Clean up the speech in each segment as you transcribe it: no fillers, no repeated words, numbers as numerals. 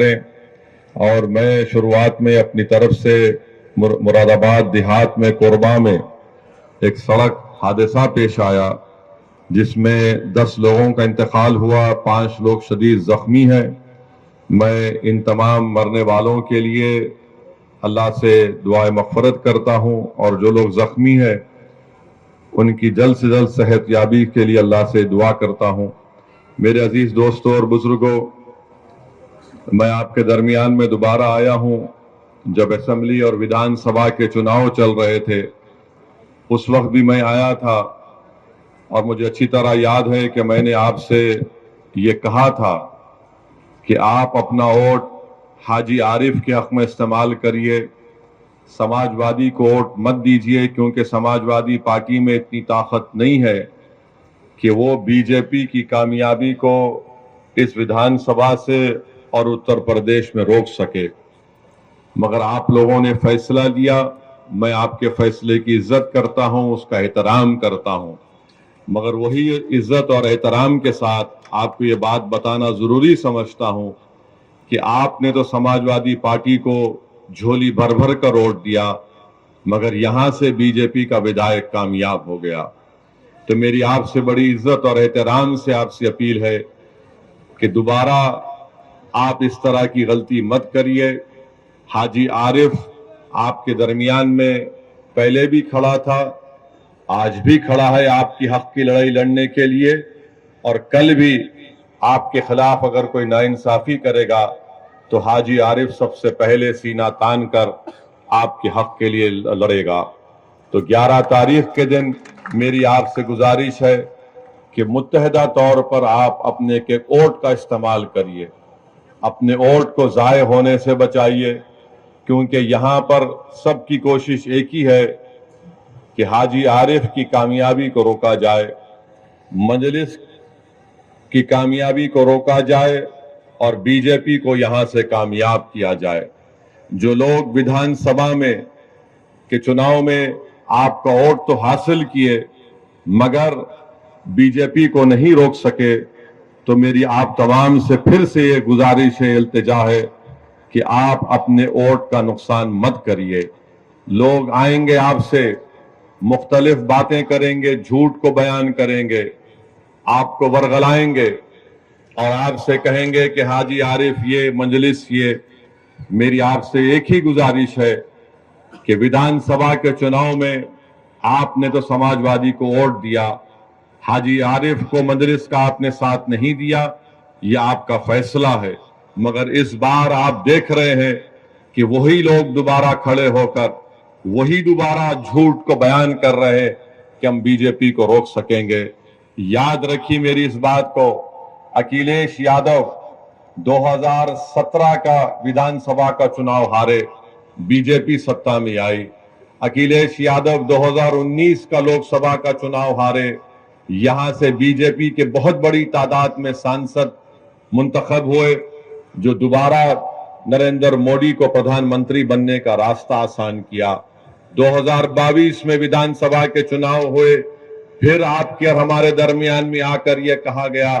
और मैं शुरुआत में अपनी तरफ से मुरादाबाद देहात में कोरबा में एक सड़क हादसा पेश आया जिसमें 10 लोगों का इंतकाल हुआ, 5 लोग शदीद जख्मी हैं। मैं इन तमाम मरने वालों के लिए अल्लाह से दुआए मग़फ़िरत करता हूं और जो लोग जख्मी हैं उनकी जल्द से जल्द सेहतयाबी के लिए अल्लाह से दुआ करता हूं। मेरे अजीज दोस्तों और बुजुर्गों, मैं आपके दरमियान में दोबारा आया हूं। जब असेंबली और विधानसभा के चुनाव चल रहे थे उस वक्त भी मैं आया था और मुझे अच्छी तरह याद है कि मैंने आपसे ये कहा था कि आप अपना वोट हाजी आरिफ के हक में इस्तेमाल करिए, समाजवादी को वोट मत दीजिए, क्योंकि समाजवादी पार्टी में इतनी ताकत नहीं है कि वो बीजेपी की कामयाबी को इस विधानसभा से और उत्तर प्रदेश में रोक सके। मगर आप लोगों ने फैसला लिया, मैं आपके फैसले की इज्जत करता हूं, उसका एहतराम करता हूं, मगर वही इज्जत और एहतराम के साथ आपको ये बात बताना जरूरी समझता हूं कि आपने तो समाजवादी पार्टी को झोली भर भर कर वोट दिया, मगर यहां से बीजेपी का विधायक कामयाब हो गया। तो मेरी आपसे बड़ी इज्जत और एहतराम से आपसे अपील है कि दोबारा आप इस तरह की गलती मत करिए। हाजी आरिफ आपके दरमियान में पहले भी खड़ा था, आज भी खड़ा है आपकी हक की लड़ाई लड़ने के लिए, और कल भी आपके खिलाफ अगर कोई नाइंसाफी करेगा तो हाजी आरिफ सबसे पहले सीना तान कर आपके हक के लिए लड़ेगा। तो 11 तारीख के दिन मेरी आपसे गुजारिश है कि मुत्तहदा तौर पर आप अपने के वोट का इस्तेमाल करिए, अपने वोट को ज़ाय होने से बचाइए, क्योंकि यहाँ पर सबकी कोशिश एक ही है कि हाजी आरिफ की कामयाबी को रोका जाए, मजलिस की कामयाबी को रोका जाए और बीजेपी को यहाँ से कामयाब किया जाए। जो लोग विधानसभा में के चुनाव में आपका वोट तो हासिल किए मगर बीजेपी को नहीं रोक सके, तो मेरी आप तमाम से फिर से ये गुजारिश है, इल्तिजा है कि आप अपने वोट का नुकसान मत करिए। लोग आएंगे आपसे मुख्तलिफ बातें करेंगे, झूठ को बयान करेंगे, आपको वरगलाएंगे और आपसे कहेंगे कि हाजी आरिफ ये मजलिस ये। मेरी आपसे एक ही गुजारिश है कि विधानसभा के चुनाव में आपने तो समाजवादी को वोट दिया, हाजी आरिफ को मजलिस का आपने साथ नहीं दिया, यह आपका फैसला है, मगर इस बार आप देख रहे हैं कि वही लोग दोबारा खड़े होकर वही दोबारा झूठ को बयान कर रहे हैं कि हम बीजेपी को रोक सकेंगे। याद रखिए मेरी इस बात को, अखिलेश यादव 2017 का विधानसभा का चुनाव हारे, बीजेपी सत्ता में आई। अखिलेश यादव 2019 का लोकसभा का चुनाव हारे, यहां से बीजेपी के बहुत बड़ी तादाद में सांसद मुंतखब हुए, जो दोबारा नरेंद्र मोदी को प्रधानमंत्री बनने का रास्ता आसान किया। 2022 में विधानसभा के चुनाव हुए, फिर आपके और हमारे दरमियान में आकर यह कहा गया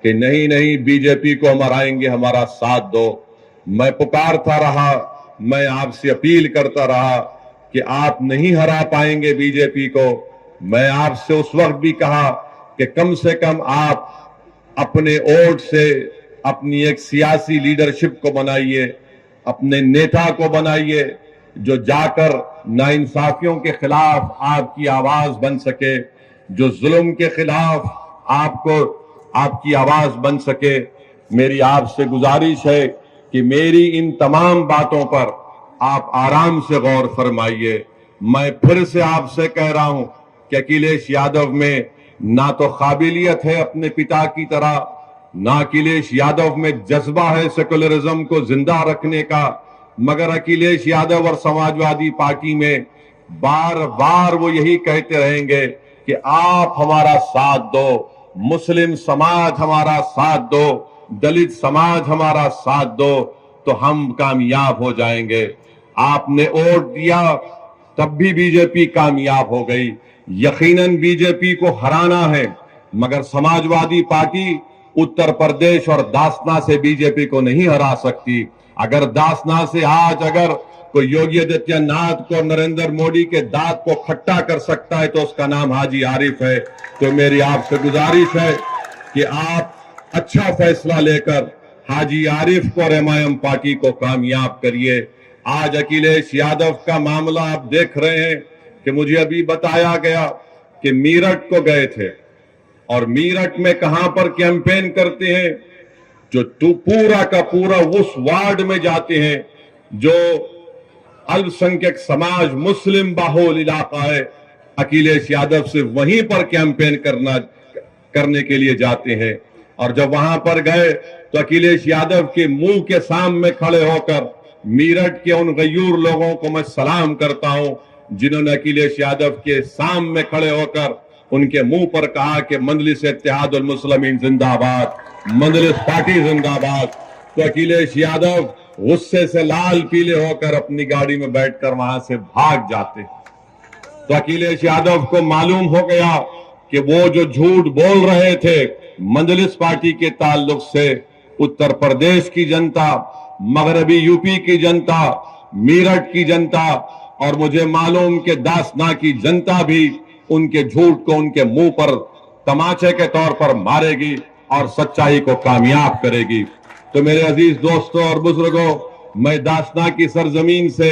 कि नहीं नहीं बीजेपी को हम हराएंगे, हमारा साथ दो। मैं पुकारता रहा, मैं आपसे अपील करता रहा कि आप नहीं हरा पाएंगे बीजेपी को। मैं आपसे उस वक्त भी कहा कि कम से कम आप अपने वोट से अपनी एक सियासी लीडरशिप को बनाइए, अपने नेता को बनाइए जो जाकर नाइंसाफियों के खिलाफ आपकी आवाज बन सके, जो जुल्म के खिलाफ आपकी आवाज बन सके। मेरी आपसे गुजारिश है कि मेरी इन तमाम बातों पर आप आराम से गौर फरमाइए। मैं फिर से आपसे कह रहा हूं कि अखिलेश यादव में ना तो काबिलियत है अपने पिता की तरह, ना अखिलेश यादव में जज्बा है सेकुलरिज्म को जिंदा रखने का, मगर अखिलेश यादव और समाजवादी पार्टी में बार बार वो यही कहते रहेंगे कि आप हमारा साथ दो, मुस्लिम समाज हमारा साथ दो, दलित समाज हमारा साथ दो, तो हम कामयाब हो जाएंगे। आपने वोट दिया तब भी बीजेपी कामयाब हो गई। यकीनन बीजेपी को हराना है, मगर समाजवादी पार्टी उत्तर प्रदेश और दासना से बीजेपी को नहीं हरा सकती। अगर दासना से आज अगर कोई योगी आदित्यनाथ को, नरेंद्र मोदी के दांत को खट्टा कर सकता है तो उसका नाम हाजी आरिफ है। तो मेरी आपसे गुजारिश है कि आप अच्छा फैसला लेकर हाजी आरिफ को और एमआईएम पार्टी को कामयाब करिए। आज अखिलेश यादव का मामला आप देख रहे हैं कि मुझे अभी बताया गया कि मीरठ को गए थे और मीरठ में कहां पर कैंपेन करते हैं, जो पूरा का पूरा उस वार्ड में जाते हैं जो अल्पसंख्यक समाज मुस्लिम बाहुल इलाका है। अखिलेश यादव से वहीं पर कैंपेन करने के लिए जाते हैं और जब वहां पर गए तो अखिलेश यादव के मुंह के सामने खड़े होकर मीरठ के उन गयूर लोगों को मैं सलाम करता हूं जिन्होंने अखिलेश यादव के सामने खड़े होकर उनके मुंह पर कहा कि मजलिस इत्तेहादुल मुस्लिमीन जिंदाबाद, मजलिस पार्टी जिंदाबाद। तो अखिलेश यादव गुस्से से लाल पीले होकर अपनी गाड़ी में बैठकर वहां से भाग जाते। तो अखिलेश यादव को मालूम हो गया कि वो जो झूठ बोल रहे थे मजलिस पार्टी के ताल्लुक से उत्तर प्रदेश की जनता, मगरबी यूपी की जनता, मीरठ की जनता और मुझे मालूम कि दासना की जनता भी उनके झूठ को उनके मुंह पर तमाचे के तौर पर मारेगी और सच्चाई को कामयाब करेगी। तो मेरे अजीज दोस्तों और बुजुर्गों, मैं दासना की सरजमीन से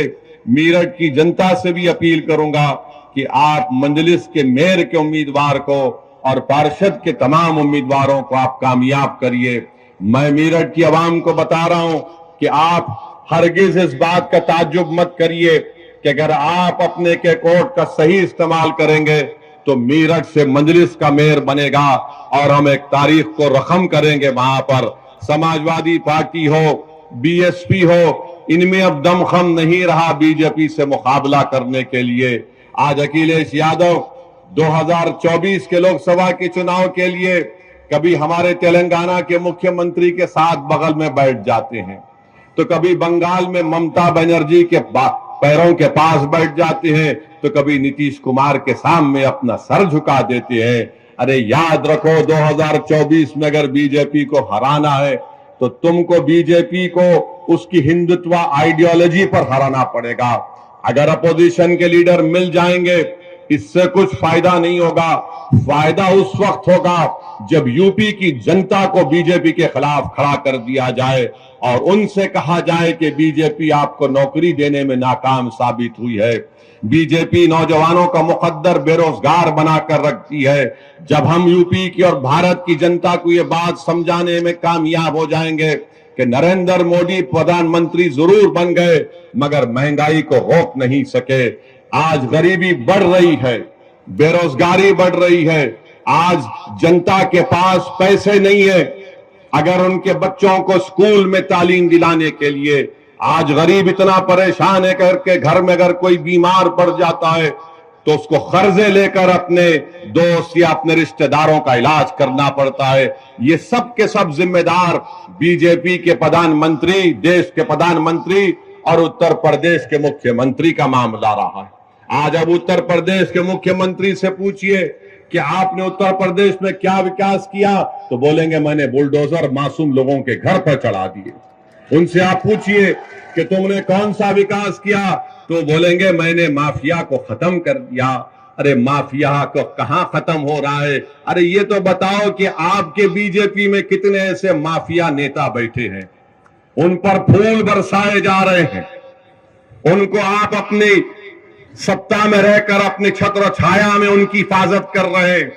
मीरठ की जनता से भी अपील करूंगा कि आप मजलिस के मेयर के उम्मीदवार को और पार्षद के तमाम उम्मीदवारों को आप कामयाब करिए। मैं मीरठ की आवाम को बता रहा हूं कि आप हरगिज इस बात का ताज्जुब मत करिए कि अगर आप अपने के कोर्ट का सही इस्तेमाल करेंगे तो मीरठ से मजलिस का मेयर बनेगा और हम एक तारीख को रकम करेंगे। वहां पर समाजवादी पार्टी हो, बीएसपी हो, इनमें अब दमखम नहीं रहा बीजेपी से मुकाबला करने के लिए। आज अखिलेश यादव 2024 के लोकसभा के चुनाव के लिए कभी हमारे तेलंगाना के मुख्यमंत्री के साथ बगल में बैठ जाते हैं, तो कभी बंगाल में ममता बनर्जी के पैरों के पास बैठ जाते हैं, तो कभी नीतीश कुमार के सामने अपना सर झुका देते हैं। अरे याद रखो 2024 में अगर बीजेपी को हराना है तो तुमको बीजेपी को उसकी हिंदुत्व आइडियोलॉजी पर हराना पड़ेगा। अगर अपोजिशन के लीडर मिल जाएंगे इससे कुछ फायदा नहीं होगा। फायदा उस वक्त होगा जब यूपी की जनता को बीजेपी के खिलाफ खड़ा कर दिया जाए और उनसे कहा जाए कि बीजेपी आपको नौकरी देने में नाकाम साबित हुई है। बीजेपी नौजवानों का मुकद्दर बेरोजगार बनाकर रखती है। जब हम यूपी की और भारत की जनता को ये बात समझाने में कामयाब हो जाएंगे कि नरेंद्र मोदी प्रधानमंत्री जरूर बन गए मगर महंगाई को रोक नहीं सके। आज गरीबी बढ़ रही है, बेरोजगारी बढ़ रही है, आज जनता के पास पैसे नहीं है अगर उनके बच्चों को स्कूल में तालीम दिलाने के लिए। आज गरीब इतना परेशान है करके घर में अगर कोई बीमार पड़ जाता है तो उसको कर्जे लेकर अपने दोस्त या अपने रिश्तेदारों का इलाज करना पड़ता है। ये सब के सब जिम्मेदार बीजेपी के प्रधानमंत्री, देश के प्रधानमंत्री और उत्तर प्रदेश के मुख्यमंत्री का मामला रहा है। आज अब उत्तर प्रदेश के मुख्यमंत्री से पूछिए कि आपने उत्तर प्रदेश में क्या विकास किया, तो बोलेंगे मैंने बुलडोजर मासूम लोगों के घर पर चढ़ा दिए। उनसे आप पूछिए कि तुमने कौन सा विकास किया, तो बोलेंगे मैंने माफिया को खत्म कर दिया। अरे माफिया को कहां खत्म हो रहा है? अरे ये तो बताओ कि आपके बीजेपी में कितने ऐसे माफिया नेता बैठे हैं, उन पर फूल बरसाए जा रहे हैं, उनको आप अपनी सत्ता में रहकर अपनी छत्र छाया में उनकी हिफाजत कर रहे हैं।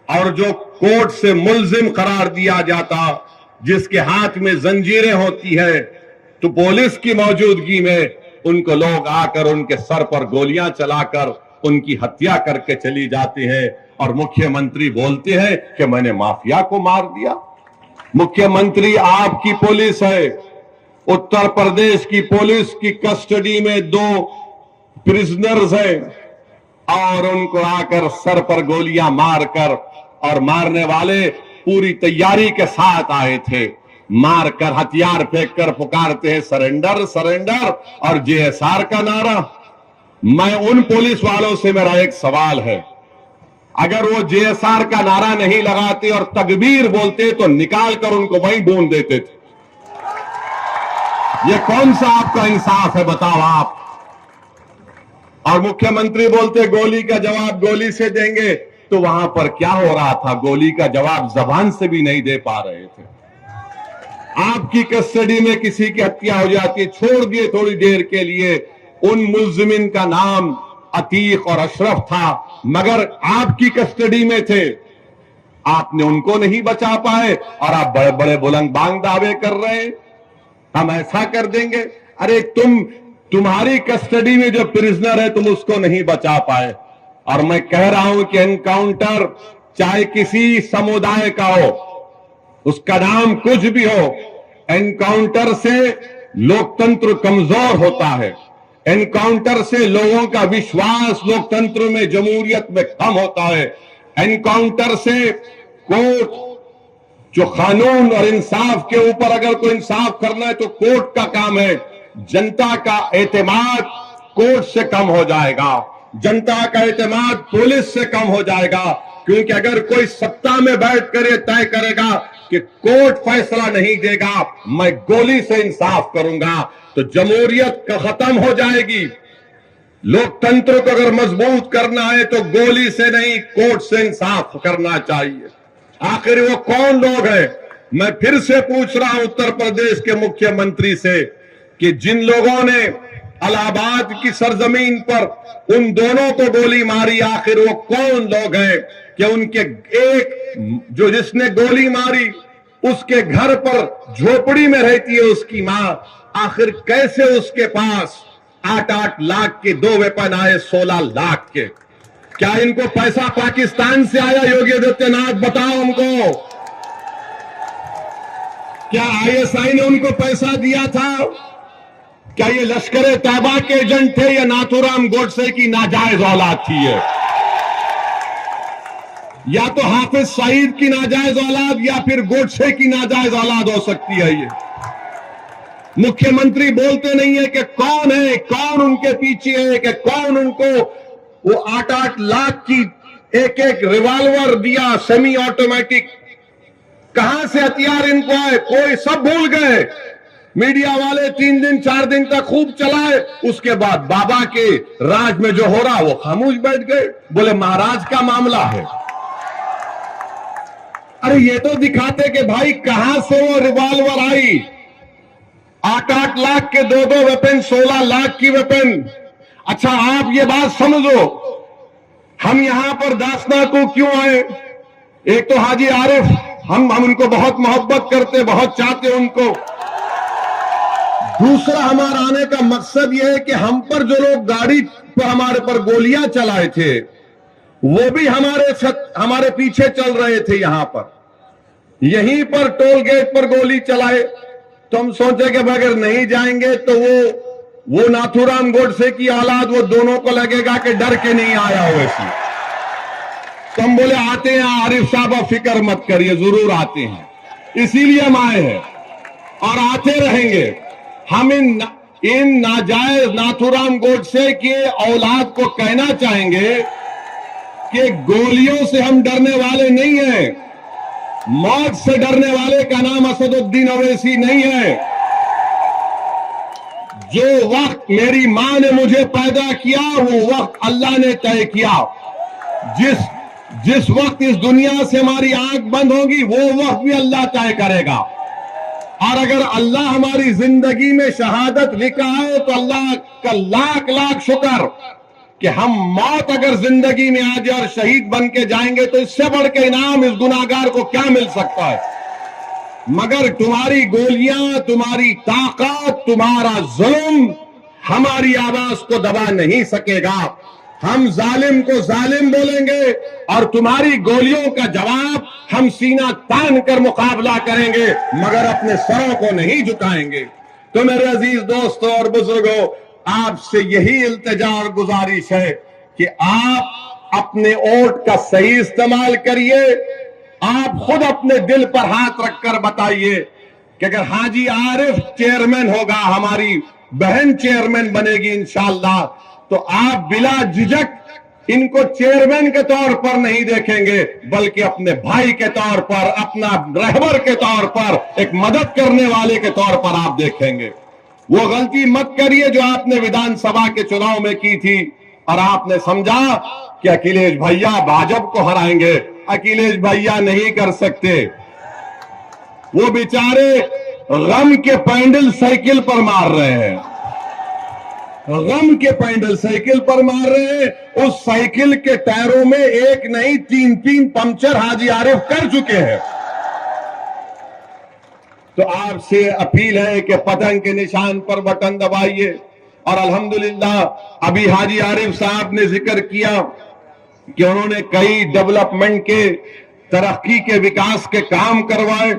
और जो कोर्ट से मुल्जिम करार दिया जाता, जिसके हाथ में जंजीरें होती है, तो पुलिस की मौजूदगी में उनको लोग आकर उनके सर पर गोलियां चलाकर उनकी हत्या करके चली जाती हैं और मुख्यमंत्री बोलते हैं कि मैंने माफिया को मार दिया। मुख्यमंत्री आपकी पुलिस है, उत्तर प्रदेश की पुलिस की कस्टडी में 2 प्रिजनर्स हैं और उनको आकर सर पर गोलियां मारकर, और मारने वाले पूरी तैयारी के साथ आए थे, मारकर हथियार फेंककर पुकारते हैं सरेंडर सरेंडर और जेएसआर का नारा। मैं उन पुलिस वालों से मेरा एक सवाल है, अगर वो जेएसआर का नारा नहीं लगाते और तकबीर बोलते तो निकाल कर उनको वहीं भून देते थे। ये कौन सा आपका इंसाफ है, बताओ आप। और मुख्यमंत्री बोलते गोली का जवाब गोली से देंगे, तो वहां पर क्या हो रहा था? गोली का जवाब जबान से भी नहीं दे पा रहे थे। आपकी कस्टडी में किसी की हत्या हो जाती है, छोड़ दिए थोड़ी देर के लिए, उन मुल्जिमिन का नाम अतीक और अशरफ था, मगर आपकी कस्टडी में थे, आपने उनको नहीं बचा पाए और आप बड़े बड़े बुलंद बांग दावे कर रहे हैं हम ऐसा कर देंगे। अरे तुम्हारी कस्टडी में जो प्रिजनर है तुम उसको नहीं बचा पाए। और मैं कह रहा हूं कि एनकाउंटर चाहे किसी समुदाय का हो, उसका नाम कुछ भी हो, एनकाउंटर से लोकतंत्र कमजोर होता है। एनकाउंटर से लोगों का विश्वास लोकतंत्र में, जमहूरियत में कम होता है। एनकाउंटर से कोर्ट जो कानून और इंसाफ के ऊपर अगर कोई इंसाफ करना है तो कोर्ट का काम है। जनता का एतमाद कोर्ट से कम हो जाएगा, जनता का एतमाद पुलिस से कम हो जाएगा, क्योंकि अगर कोई सत्ता में बैठ कर ये तय करेगा कि कोर्ट फैसला नहीं देगा, मैं गोली से इंसाफ करूंगा, तो जमहूरियत का खत्म हो जाएगी। लोकतंत्र को अगर मजबूत करना है तो गोली से नहीं, कोर्ट से इंसाफ करना चाहिए। आखिर वो कौन लोग हैं? मैं फिर से पूछ रहा हूं उत्तर प्रदेश के मुख्यमंत्री से कि जिन लोगों ने इलाहाबाद की सरजमीन पर उन दोनों को गोली मारी, आखिर वो कौन लोग हैं? कि उनके एक जो जिसने गोली मारी उसके घर पर झोपड़ी में रहती है उसकी मां, आखिर कैसे उसके पास 8-8 लाख के 2 वेपन आए, 16 लाख के? क्या इनको पैसा पाकिस्तान से आया? योगी आदित्यनाथ बताओ हमको, क्या आईएसआई ने उनको पैसा दिया था? क्या ये लश्कर तैयबा के एजेंट थे या नाथूराम गोडसे की नाजायज औलाद थी ये? या तो हाफिज सईद की नाजायज औलाद या फिर गोडसे की नाजायज औलाद हो सकती है ये। मुख्यमंत्री बोलते नहीं है कि कौन है, कौन उनके पीछे है, कि कौन उनको वो 8-8 लाख की एक रिवॉल्वर दिया, सेमी ऑटोमेटिक, कहां से हथियार इनको आए, कोई सब भूल गए। मीडिया वाले 3 दिन 4 दिन तक खूब चलाए, उसके बाद बाबा के राज में जो हो रहा वो खामोश बैठ गए, बोले महाराज का मामला है। अरे ये तो दिखाते कि भाई कहां से वो रिवॉल्वर आई, 8-8 लाख के 2-2 वेपन, 16 लाख की वेपन। अच्छा आप ये बात समझो, हम यहां पर दासना को क्यों आए? एक तो हाजी आरिफ, हम उनको बहुत मोहब्बत करते, बहुत चाहते उनको। दूसरा हमारा आने का मकसद यह है कि हम पर जो लोग गाड़ी पर हमारे पर गोलियां चलाए थे वो भी हमारे पीछे चल रहे थे। यहां पर यहीं पर टोल गेट पर गोली चलाए, तो हम सोचे कि अगर नहीं जाएंगे तो वो नाथूराम गोडसे की औलाद, वो दोनों को लगेगा कि डर के नहीं आया हो ऐसी। तो हम बोले आते हैं आरिफ साहब, आप फिक्र मत करिए, जरूर आते हैं, इसीलिए हम आए हैं और आते रहेंगे। हम इन नाजायज नाथूराम गोडसे के औलाद को कहना चाहेंगे कि गोलियों से हम डरने वाले नहीं हैं, मौत से डरने वाले का नाम असदुद्दीन ओवैसी नहीं है। जो वक्त मेरी मां ने मुझे पैदा किया वो वक्त अल्लाह ने तय किया। जिस वक्त इस दुनिया से हमारी आंख बंद होगी वो वक्त भी अल्लाह तय करेगा। और अगर अल्लाह हमारी जिंदगी में शहादत लिखा है तो अल्लाह का लाख लाख शुक्र कि हम मौत अगर जिंदगी में आ जाए और शहीद बन के जाएंगे तो इससे बढ़ के इनाम इस गुनाहगार को क्या मिल सकता है? मगर तुम्हारी गोलियां, तुम्हारी ताकत, तुम्हारा जुल्म हमारी आवाज को दबा नहीं सकेगा। हम जालिम को जालिम बोलेंगे और तुम्हारी गोलियों का जवाब हम सीना तान कर मुकाबला करेंगे, मगर अपने सरों को नहीं झुकाएंगे। तो मेरे अजीज दोस्तों और बुजुर्गों, आपसे यही इल्तिजा और गुजारिश है कि आप अपने वोट का सही इस्तेमाल करिए। आप खुद अपने दिल पर हाथ रखकर बताइए कि अगर हाजी आरिफ चेयरमैन होगा, हमारी बहन चेयरमैन बनेगी इंशाअल्लाह, तो आप बिला झिझक इनको चेयरमैन के तौर पर नहीं देखेंगे, बल्कि अपने भाई के तौर पर, अपना रहबर के तौर पर, एक मदद करने वाले के तौर पर आप देखेंगे। वो गलती मत करिए जो आपने विधानसभा के चुनाव में की थी और आपने समझा कि अखिलेश भैया भाजपा को हराएंगे। अखिलेश भैया नहीं कर सकते। वो बेचारे गम के पैंडल साइकिल पर मार रहे हैं, गम के पैंडल साइकिल पर मार रहे हैं। उस साइकिल के टायरों में एक नहीं 3-3 पंक्चर हाजी आरिफ कर चुके हैं। तो आपसे अपील है कि पतंग के निशान पर बटन दबाइए। और अल्हम्दुलिल्लाह अभी हाजी आरिफ साहब ने जिक्र किया कि उन्होंने कई डेवलपमेंट के, तरक्की के, विकास के काम करवाए।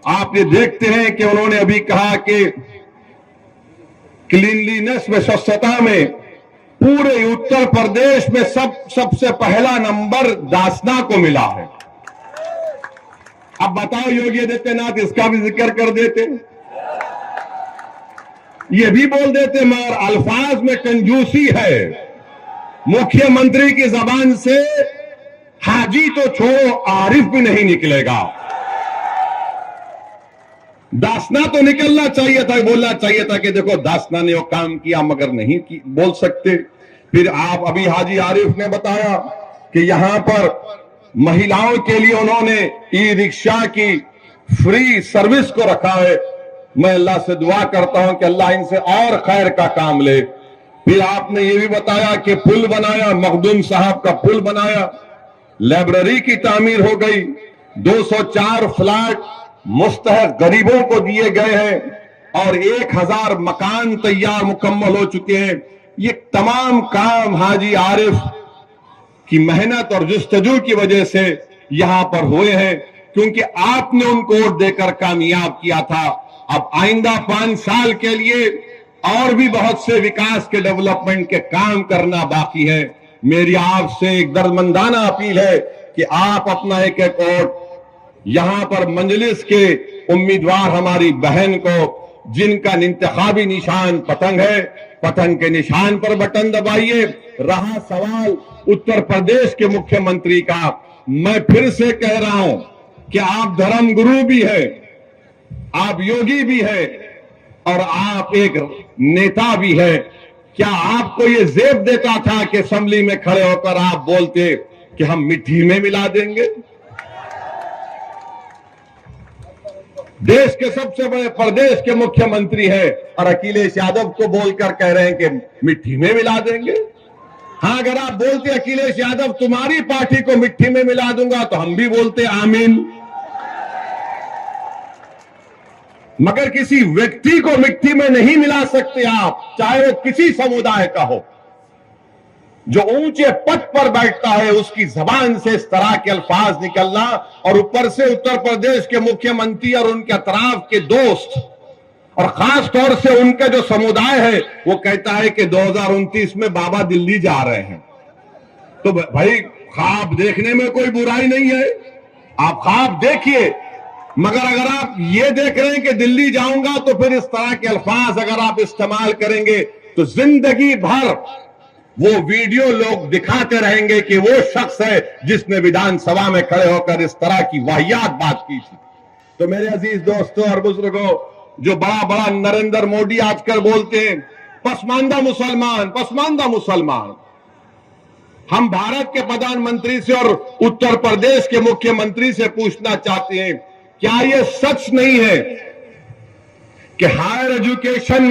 आप ये देखते हैं कि उन्होंने अभी कहा कि क्लीनलीनेस में, स्वच्छता में पूरे उत्तर प्रदेश में सबसे पहला नंबर दासना को मिला है। अब बताओ योगी आदित्यनाथ इसका भी जिक्र कर देते, ये भी बोल देते, मगर अल्फाज में कंजूसी है। मुख्यमंत्री की जबान से हाजी तो छोड़ो, आरिफ भी नहीं निकलेगा। दासना तो निकलना चाहिए था, बोलना चाहिए था कि देखो दासना ने वो काम किया, मगर नहीं बोल सकते। फिर आप अभी हाजी आरिफ ने बताया कि यहां पर महिलाओं के लिए उन्होंने ई रिक्शा की फ्री सर्विस को रखा है। मैं अल्लाह से दुआ करता हूं कि अल्लाह इनसे और खैर का काम ले। फिर आपने ये भी बताया कि पुल बनाया, मखदूम साहब का पुल बनाया, लाइब्रेरी की तामीर हो गई, 204 फ्लैट मुस्तहक गरीबों को दिए गए हैं और 1000 मकान तैयार मुकम्मल हो चुके हैं। ये तमाम काम हाजी आरिफ की मेहनत और जुस्तजू की वजह से यहां पर हुए हैं, क्योंकि आपने उनको वोट देकर कामयाब किया था। अब आइंदा 5 साल के लिए और भी बहुत से विकास के, डेवलपमेंट के काम करना बाकी है। मेरी आपसे एक दर्दमंदाना अपील है कि आप अपना एक एक वोट यहां पर मंजलिस के उम्मीदवार हमारी बहन को, जिनका इंतखाबी निशान पतंग है, पतंग के निशान पर बटन दबाइए। रहा सवाल उत्तर प्रदेश के मुख्यमंत्री का, मैं फिर से कह रहा हूं कि आप धर्मगुरु भी है, आप योगी भी है और आप एक नेता भी है। क्या आपको ये जेब देता था कि असेंबली में खड़े होकर आप बोलते कि हम मिट्टी में मिला देंगे? देश के सबसे बड़े प्रदेश के मुख्यमंत्री हैं और अखिलेश यादव को बोलकर कह रहे हैं कि मिट्टी में मिला देंगे। हाँ, अगर आप बोलते अखिलेश यादव तुम्हारी पार्टी को मिट्टी में मिला दूंगा तो हम भी बोलते आमीन। मगर किसी व्यक्ति को मिट्टी में नहीं मिला सकते आप, चाहे वो किसी समुदाय का हो। जो ऊंचे पद पर बैठता है उसकी जबान से इस तरह के अल्फाज निकलना, और ऊपर से उत्तर प्रदेश के मुख्यमंत्री और उनके अतराफ के दोस्त और खास तौर से उनका जो समुदाय है वो कहता है कि 2029 में बाबा दिल्ली जा रहे हैं। तो भाई ख्वाब देखने में कोई बुराई नहीं है, आप ख्वाब देखिए, मगर अगर आप ये देख रहे हैं कि दिल्ली जाऊंगा तो फिर इस तरह के अल्फाज अगर आप इस्तेमाल करेंगे तो जिंदगी भर वो वीडियो लोग दिखाते रहेंगे कि वो शख्स है जिसने विधानसभा में खड़े होकर इस तरह की वाहियात बात की थी। तो मेरे अजीज दोस्तों और बुजुर्गों, जो बड़ा बड़ा नरेंद्र मोदी आजकल बोलते हैं पसमानदा मुसलमान, पसमानदा मुसलमान, हम भारत के प्रधानमंत्री से और उत्तर प्रदेश के मुख्यमंत्री से पूछना चाहते हैं, क्या यह सच नहीं है कि हायर एजुकेशन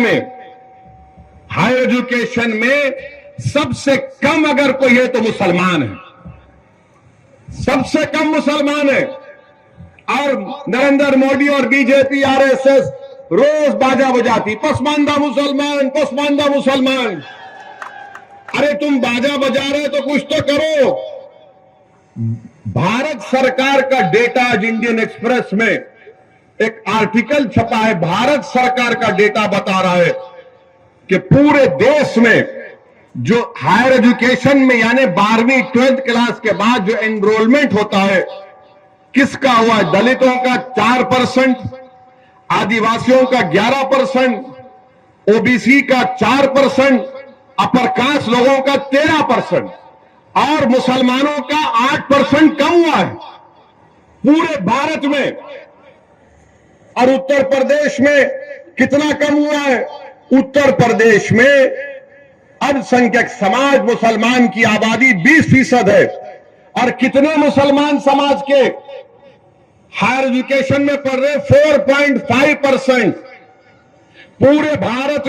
में सबसे कम अगर कोई है तो मुसलमान है, सबसे कम मुसलमान है। और नरेंद्र मोदी और बीजेपी, आरएसएस रोज बाजा बजाती पसमानदा मुसलमान, पसमानदा मुसलमान। अरे तुम बाजा बजा रहे तो कुछ तो करो। भारत सरकार का डेटा, आज इंडियन एक्सप्रेस में एक आर्टिकल छपा है, भारत सरकार का डेटा बता रहा है कि पूरे देश में जो हायर एजुकेशन में यानी 12वीं 12th क्लास के बाद जो एनरोलमेंट होता है, किसका हुआ है? दलितों का 4%, आदिवासियों का 11%, ओबीसी का 4%, अपर कास्ट लोगों का 13%। और मुसलमानों का 8% कम हुआ है पूरे भारत में। और उत्तर प्रदेश में कितना कम हुआ है? उत्तर प्रदेश में अल्पसंख्यक समाज मुसलमान की आबादी 20% है। और कितने मुसलमान समाज के हायर एजुकेशन में पढ़ रहे? 4.5%। पूरे भारत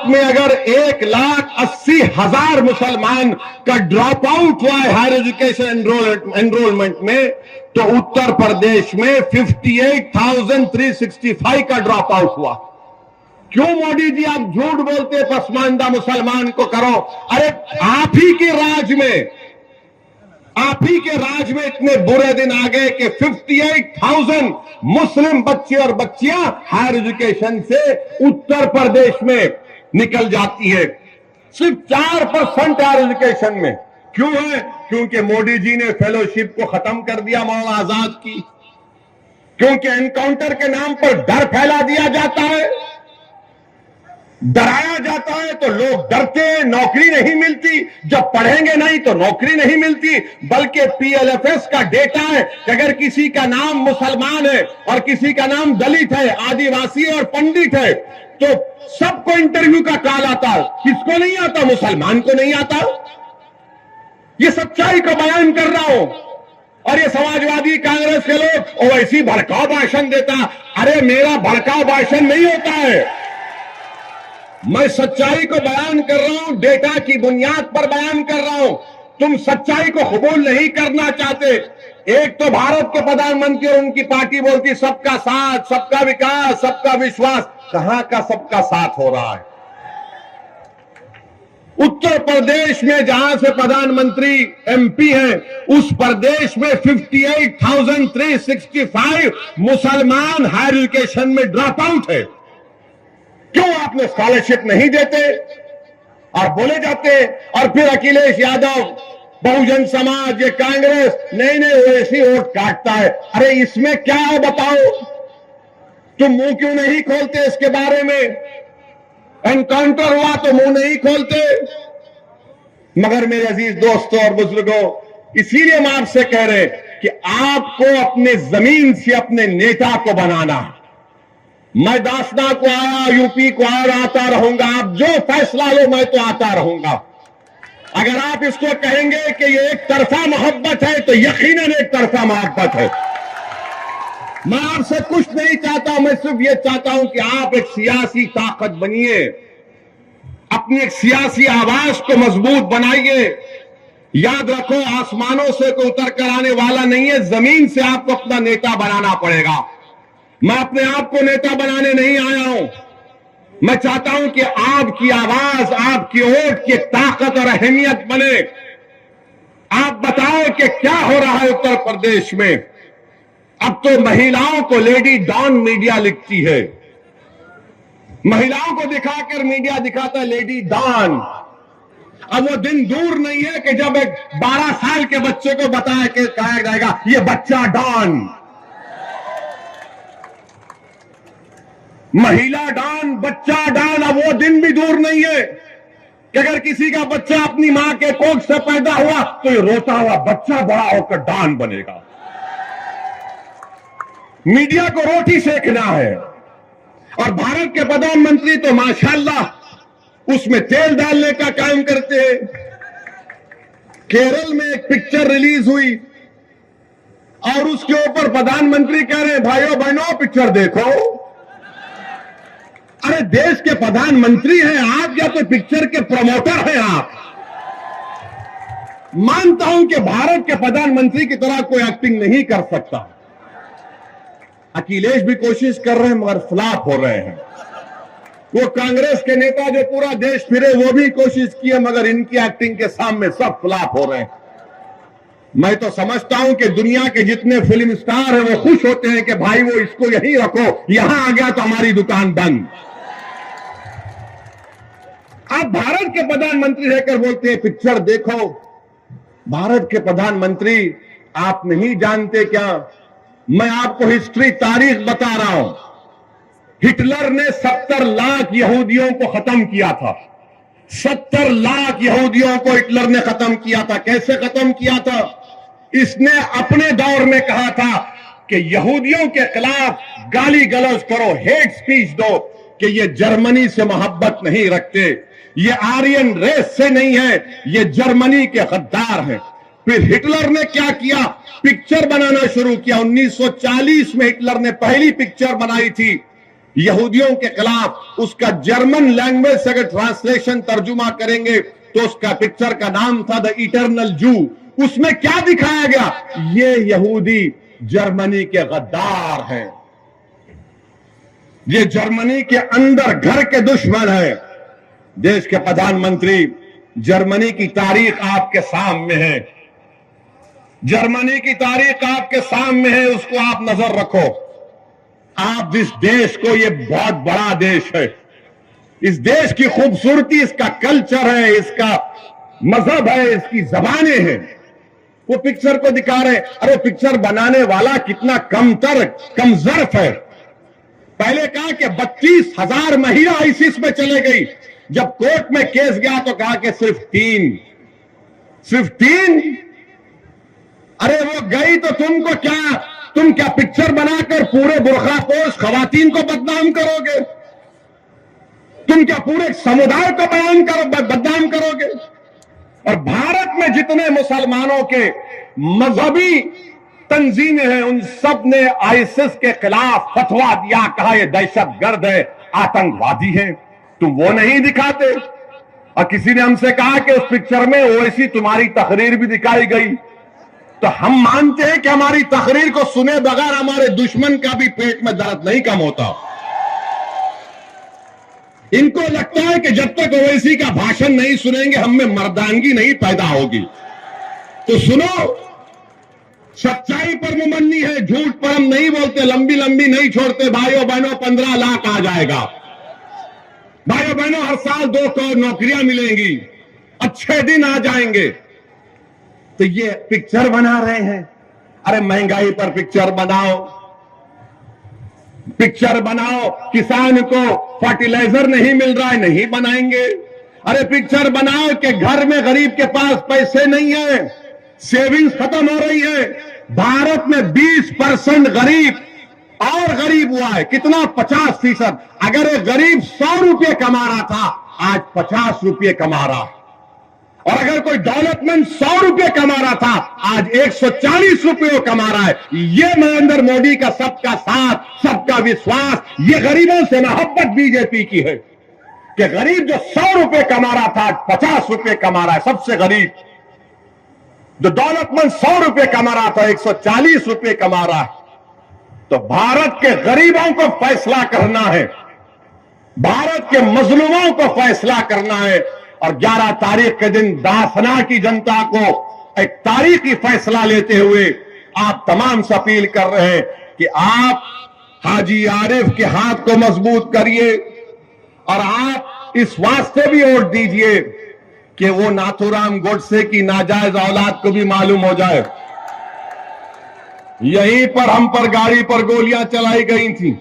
में अगर 1,80,000 मुसलमान का ड्रॉप आउट हुआ है हायर एजुकेशन एनरोलमेंट में, तो उत्तर प्रदेश में 58,365 का ड्रॉप आउट हुआ। क्यों मोदी जी आप झूठ बोलते? पसमानदा मुसलमान को करो। अरे आप ही के राज में इतने बुरे दिन आ गए कि 58,000 मुस्लिम बच्चे और बच्चियां हायर एजुकेशन से उत्तर प्रदेश में निकल जाती है। सिर्फ 4% हायर एजुकेशन में। क्यों है? क्योंकि मोदी जी ने फेलोशिप को खत्म कर दिया मौलाना आजाद की। क्योंकि एनकाउंटर के नाम पर डर फैला दिया जाता है, डराया जाता है, तो लोग डरते हैं, नौकरी नहीं मिलती। जब पढ़ेंगे नहीं तो नौकरी नहीं मिलती। बल्कि पीएलएफएस का डेटा है कि अगर किसी का नाम मुसलमान है और किसी का नाम दलित है, आदिवासी है और पंडित है, तो सबको इंटरव्यू का कॉल आता है। किसको नहीं आता? मुसलमान को नहीं आता। ये सच्चाई को बयान कर रहा हूं। और ये समाजवादी कांग्रेस के लोग वैसी भड़काऊ भाषण देता। अरे मेरा भड़काऊ भाषण नहीं होता है, मैं सच्चाई को बयान कर रहा हूं, डेटा की बुनियाद पर बयान कर रहा हूं। तुम सच्चाई को कबूल नहीं करना चाहते। एक तो भारत के प्रधानमंत्री और उनकी पार्टी बोलती सबका साथ, सबका विकास, सबका विश्वास। कहां का सबका साथ हो रहा है? उत्तर प्रदेश में जहां से प्रधानमंत्री एमपी हैं, उस प्रदेश में 58,365 मुसलमान हायर एजुकेशन में ड्रॉप आउट है। क्यों आपने स्कॉलरशिप नहीं देते? और बोले जाते। और फिर अखिलेश यादव, बहुजन समाज, ये कांग्रेस, नहीं वो ऐसी वोट काटता है। अरे इसमें क्या है बताओ? तुम मुंह क्यों नहीं खोलते इसके बारे में? एनकाउंटर हुआ तो मुंह नहीं खोलते। मगर मेरे अजीज दोस्तों और बुजुर्गों, इसीलिए हम आपसे कह रहे हैं कि आपको अपने जमीन से अपने नेता को बनाना। मैं दासना को आया, यूपी को आया, आता रहूंगा। आप जो फैसला लो मैं तो आता रहूंगा। अगर आप इसको कहेंगे कि ये एक तरफा मोहब्बत है, तो यकीनन एक तरफा मोहब्बत है। मैं आपसे कुछ नहीं चाहता, मैं सिर्फ ये चाहता हूं कि आप एक सियासी ताकत बनिए, अपनी एक सियासी आवाज को मजबूत बनाइए। याद रखो, आसमानों से कोई उतर कर आने वाला नहीं है, जमीन से आपको अपना नेता बनाना पड़ेगा। मैं अपने आप को नेता बनाने नहीं आया हूं। मैं चाहता हूं कि आपकी आवाज, आपकी वोट की ताकत और अहमियत बने। आप बताओ कि क्या हो रहा है उत्तर प्रदेश में। अब तो महिलाओं को लेडी डॉन मीडिया लिखती है। महिलाओं को दिखाकर मीडिया दिखाता है लेडी डॉन। अब वो दिन दूर नहीं है कि जब एक 12 साल के बच्चे को बताया कि कहा जाएगा ये बच्चा डॉन, महिला डॉन, बच्चा डॉन। अब वो दिन भी दूर नहीं है कि अगर किसी का बच्चा अपनी मां के कोख से पैदा हुआ तो ये रोता हुआ बच्चा बड़ा होकर डॉन बनेगा। मीडिया को रोटी सेकना है। और भारत के प्रधानमंत्री तो माशाल्लाह उसमें तेल डालने का काम करते हैं। केरल में एक पिक्चर रिलीज हुई और उसके ऊपर प्रधानमंत्री कह रहे हैं भाइयों बहनों पिक्चर देखो। अरे देश के प्रधानमंत्री हैं आप या तो पिक्चर के प्रमोटर हैं आप? मानता हूं कि भारत के प्रधानमंत्री की तरह कोई एक्टिंग नहीं कर सकता। अखिलेश भी कोशिश कर रहे हैं मगर फ्लॉप हो रहे हैं। वो कांग्रेस के नेता जो पूरा देश फिरे वो भी कोशिश किए मगर इनकी एक्टिंग के सामने सब फ्लॉप हो रहे हैं। मैं तो समझता हूं कि दुनिया के जितने फिल्म स्टार हैं वो खुश होते हैं कि भाई वो इसको यहीं रखो, यहां आ गया तो हमारी दुकान बंद। आप भारत के प्रधानमंत्री रहकर बोलते हैं पिक्चर देखो। भारत के प्रधानमंत्री आप नहीं जानते क्या? मैं आपको हिस्ट्री तारीख बता रहा हूं। हिटलर ने 70 लाख यहूदियों को खत्म किया था। 70 लाख यहूदियों को हिटलर ने खत्म किया था। कैसे खत्म किया था? इसने अपने दौर में कहा था कि यहूदियों के खिलाफ गाली गलौज करो, हेट स्पीच दो, कि ये जर्मनी से मोहब्बत नहीं रखते, ये आर्यन रेस से नहीं है, ये जर्मनी के गद्दार हैं। फिर हिटलर ने क्या किया? पिक्चर बनाना शुरू किया। 1940 में हिटलर ने पहली पिक्चर बनाई थी यहूदियों के खिलाफ। उसका जर्मन लैंग्वेज से अगर ट्रांसलेशन तर्जुमा करेंगे तो उसका पिक्चर का नाम था द इटर्नल जू। उसमें क्या दिखाया गया? ये यहूदी जर्मनी के गद्दार हैं, ये जर्मनी के अंदर घर के दुश्मन है। देश के प्रधानमंत्री, जर्मनी की तारीख आपके सामने है, जर्मनी की तारीख आपके सामने है, उसको आप नजर रखो। आप इस देश को, ये बहुत बड़ा देश है, इस देश की खूबसूरती, इसका कल्चर है, इसका मजहब है, इसकी जबानें हैं। वो पिक्चर को दिखा रहे, अरे पिक्चर बनाने वाला कितना कमजर्फ है। पहले कहा कि 32,000 महिला आईसीस में चले गई, जब कोर्ट में केस गया तो कहा कि सिर्फ 3। अरे वो गई तो तुम क्या पिक्चर बनाकर पूरे बुरखापोश खवातीन को बदनाम करोगे? तुम क्या पूरे समुदाय को बदनाम करोगे? और भारत में जितने मुसलमानों के मजहबी तंजीमें हैं, उन सब ने आईसिस के खिलाफ फतवा दिया, कहा यह दहशतगर्द है, आतंकवादी है। तुम वो नहीं दिखाते। और किसी ने हमसे कहा कि उस पिक्चर में ओवैसी तुम्हारी तकरीर भी दिखाई गई। तो हम मानते हैं कि हमारी तकरीर को सुने बगैर हमारे दुश्मन का भी पेट में दर्द नहीं कम होता। इनको लगता है कि जब तक ओवैसी का भाषण नहीं सुनेंगे हम में मर्दानगी नहीं पैदा होगी। तो सुनो, सच्चाई पर मुमन्नी है, झूठ पर हम नहीं बोलते, लंबी लंबी नहीं छोड़ते। भाइयों बहनों, 15 लाख आ जाएगा। भाइयों बहनों, हर साल 2 करोड़ नौकरियां मिलेंगी, अच्छे दिन आ जाएंगे। तो ये पिक्चर बना रहे हैं। अरे महंगाई पर पिक्चर बनाओ, किसान को फर्टिलाइजर नहीं मिल रहा है, नहीं बनाएंगे। अरे पिक्चर बनाओ कि घर में गरीब के पास पैसे नहीं है, सेविंग्स खत्म हो रही है। भारत में 20% गरीब और गरीब हुआ है। कितना? 50%। अगर एक गरीब 100 रुपये कमा रहा था, आज 50 रुपये कमा रहा है। और अगर कोई दौलतमंद 100 रुपये कमा रहा था, आज 140 रुपये कमा रहा है। ये नरेंद्र मोदी का सबका साथ, सबका विश्वास, ये गरीबों से मोहब्बत बीजेपी की है कि गरीब जो 100 रुपये कमा रहा था, आज 50 रुपये कमा रहा है। सबसे गरीब जो दौलतमंद 100 रुपये कमा रहा था, 140 रुपये कमा रहा है। तो भारत के गरीबों को फैसला करना है, भारत के मजलूमों को फैसला करना है। और 11 तारीख के दिन दाफना की जनता को एक तारीखी फैसला लेते हुए आप तमाम से अपील कर रहे हैं कि आप हाजी आरिफ के हाथ को मजबूत करिए और आप इस वास्ते भी वोट दीजिए कि वो नाथूराम गोडसे की नाजायज औलाद को भी मालूम हो जाए। यहीं पर हम पर गाड़ी पर गोलियां चलाई गई थी,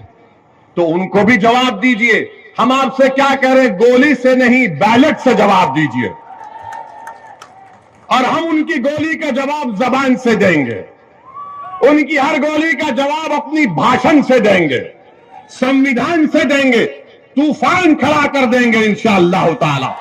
तो उनको भी जवाब दीजिए। हम आपसे क्या कह रहे हैं? गोली से नहीं, बैलेट से जवाब दीजिए। और हम उनकी गोली का जवाब जबान से देंगे, उनकी हर गोली का जवाब अपनी भाषण से देंगे, संविधान से देंगे, तूफान खड़ा कर देंगे इंशाअल्लाह ताला।